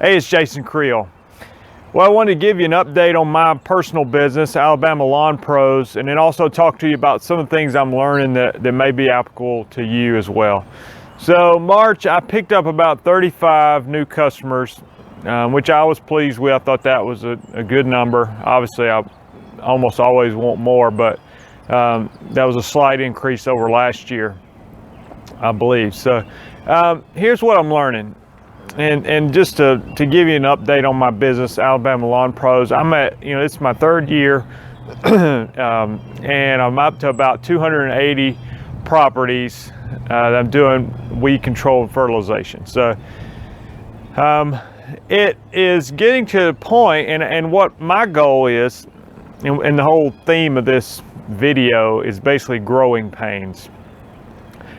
Hey, it's Jason Creel. Well, I wanted to give you an update on my personal business, Alabama Lawn Pros, and then also talk to you about some of the things I'm learning that may be applicable to you as well. So March, I picked up about 35 new customers, which I was pleased with. I thought that was a good number. Obviously, I almost always want more, but that was a slight increase over last year, I believe. So here's what I'm learning. And just to give you an update on my business, Alabama Lawn Pros, I'm at, it's my third year, and I'm up to about 280 properties that I'm doing weed control and fertilization. So it is getting to the point, and what my goal is, and the whole theme of this video is basically growing pains.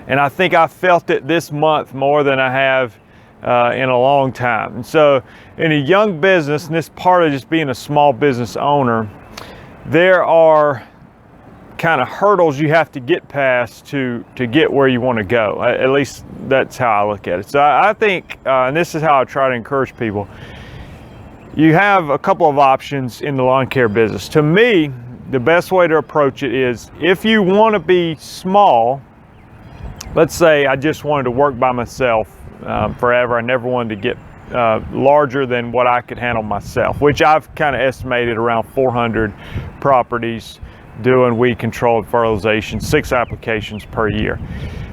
And I think I felt it this month more than I have in a long time. And so in a young business, and this part of just being a small business owner, there are kind of hurdles you have to get past to get where you want to go. At least that's how I look at it. So I think, and this is how I try to encourage people, you have a couple of options in the lawn care business. To me, the best way to approach it is, if you want to be small, let's say I just wanted to work by myself forever. I never wanted to get larger than what I could handle myself, which I've kind of estimated around 400 properties doing weed control and fertilization, 6 applications per year.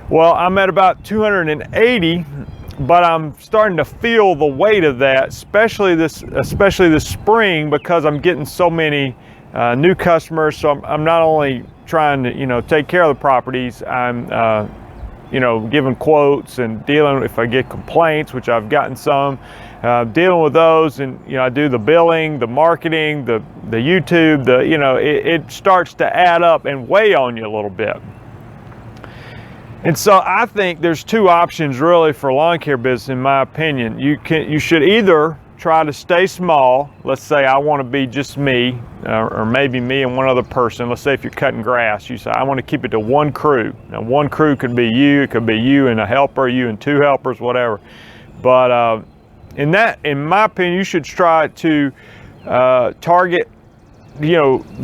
Well, I'm at about 280, but I'm starting to feel the weight of that, especially this spring, because I'm getting so many new customers. So I'm not only trying to take care of the properties, I'm giving quotes and dealing if I get complaints, which I've gotten some, dealing with those, and I do the billing, the marketing, the YouTube, it starts to add up and weigh on you a little bit. And so I think there's 2 options really for lawn care business, in my opinion. You should either try to stay small. Let's say I want to be just me, or maybe me and one other person. Let's say if you're cutting grass, you say, I want to keep it to 1 crew. Now 1 crew could be you, it could be you and a helper, you and 2 helpers, whatever. But in my opinion, you should try to target,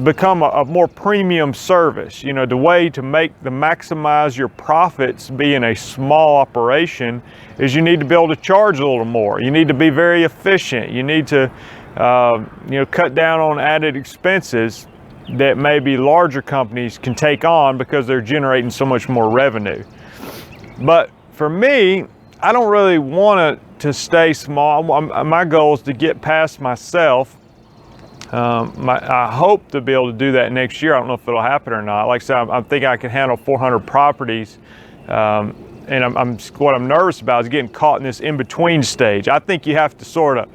become a more premium service. The way to maximize your profits being a small operation is you need to be able to charge a little more. You need to be very efficient. You need to cut down on added expenses that maybe larger companies can take on because they're generating so much more revenue. But for me, I don't really want to stay small. My goal is to get past myself. I hope to be able to do that next year. I don't know if it'll happen or not. Like I said, I think I can handle 400 properties. And what I'm nervous about is getting caught in this in-between stage. I think you have to sort of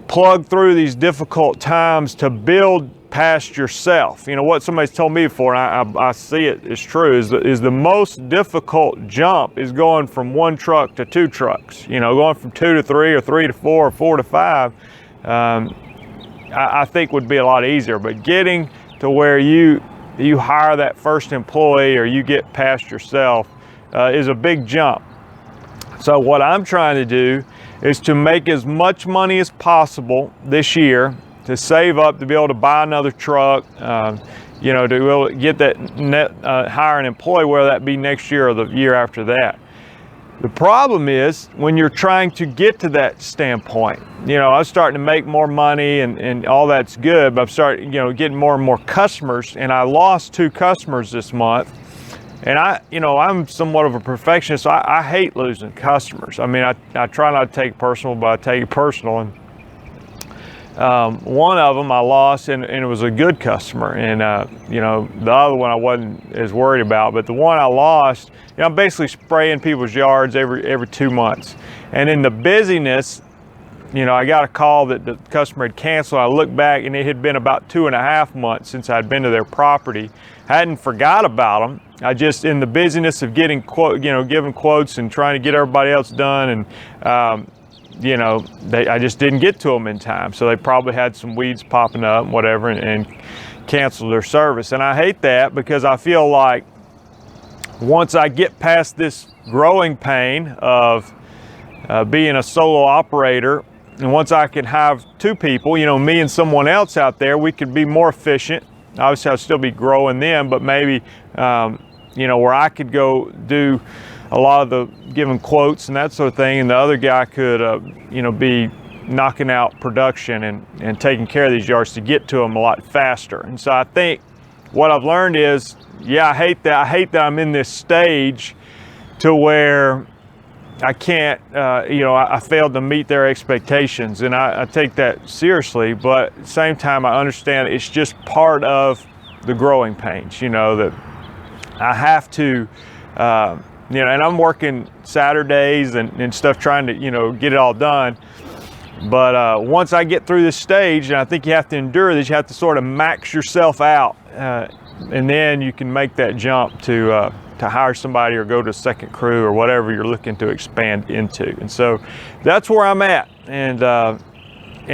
plug through these difficult times to build past yourself. What somebody's told me before, and I see it is true, is the most difficult jump is going from 1 truck to 2 trucks. Going from 2 to 3 or 3 to 4 or 4 to 5. I think would be a lot easier, but getting to where you hire that first employee or you get past yourself is a big jump. So what I'm trying to do is to make as much money as possible this year, to save up to be able to buy another truck, to be able to get that hire an employee, whether that be next year or the year after that. The problem is when you're trying to get to that standpoint. I was starting to make more money and all that's good, but I'm starting, getting more and more customers, and I lost 2 customers this month. And I'm somewhat of a perfectionist, so I hate losing customers. I mean, I try not to take it personal, but I take it personal. And one of them I lost, and it was a good customer. And the other one I wasn't as worried about, but the one I lost, I'm basically spraying people's yards every 2 months. And in the busyness, I got a call that the customer had canceled. I looked back, and it had been about 2.5 months since I'd been to their property. I hadn't forgot about them. I just, in the busyness of giving quotes and trying to get everybody else done, and I just didn't get to them in time. So they probably had some weeds popping up and whatever, and canceled their service. And I hate that, because I feel like once I get past this growing pain of being a solo operator, And once I could have 2 people, you know, me and someone else out there, we could be more efficient. Obviously, I'd still be growing them, but maybe, you know, where I could go do a lot of the giving quotes and that sort of thing, and the other guy could, you know, be knocking out production and taking care of these yards to get to them a lot faster. And so I think what I've learned is, yeah, I hate that I'm in this stage to where I can't, you know, I failed to meet their expectations, and I take that seriously, but at the same time, I understand it's just part of the growing pains, you know, that I have to, you know, and I'm working Saturdays and stuff trying to, you know, get it all done. But once I get through this stage, and I think you have to endure this, you have to sort of max yourself out, and then you can make that jump to hire somebody or go to a second crew or whatever you're looking to expand into. And so that's where I'm at. And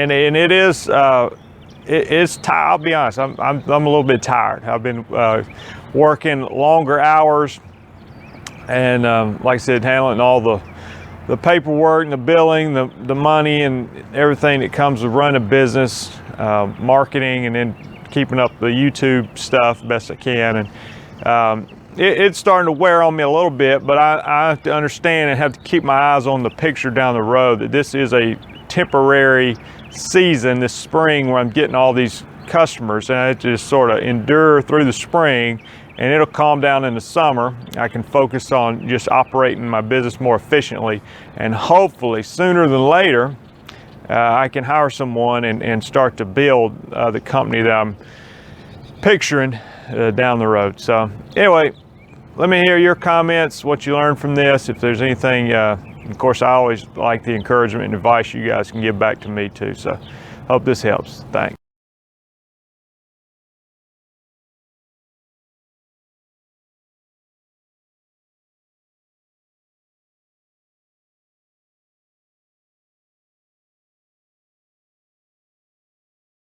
it is, it's tired. I'll be honest, I'm a little bit tired. I've been working longer hours, and like I said, handling all the paperwork and the billing, the money and everything that comes with running a business, marketing, and then keeping up the YouTube stuff best I can. And it's starting to wear on me a little bit, but I have to understand and have to keep my eyes on the picture down the road, that this is a temporary season this spring where I'm getting all these customers, and I have to just sort of endure through the spring, and it'll calm down in the summer. I can focus on just operating my business more efficiently, and hopefully sooner than later I can hire someone and start to build the company that I'm picturing down the road. So anyway, let me hear your comments, what you learned from this. If there's anything, of course, I always like the encouragement and advice you guys can give back to me too. So hope this helps. Thanks.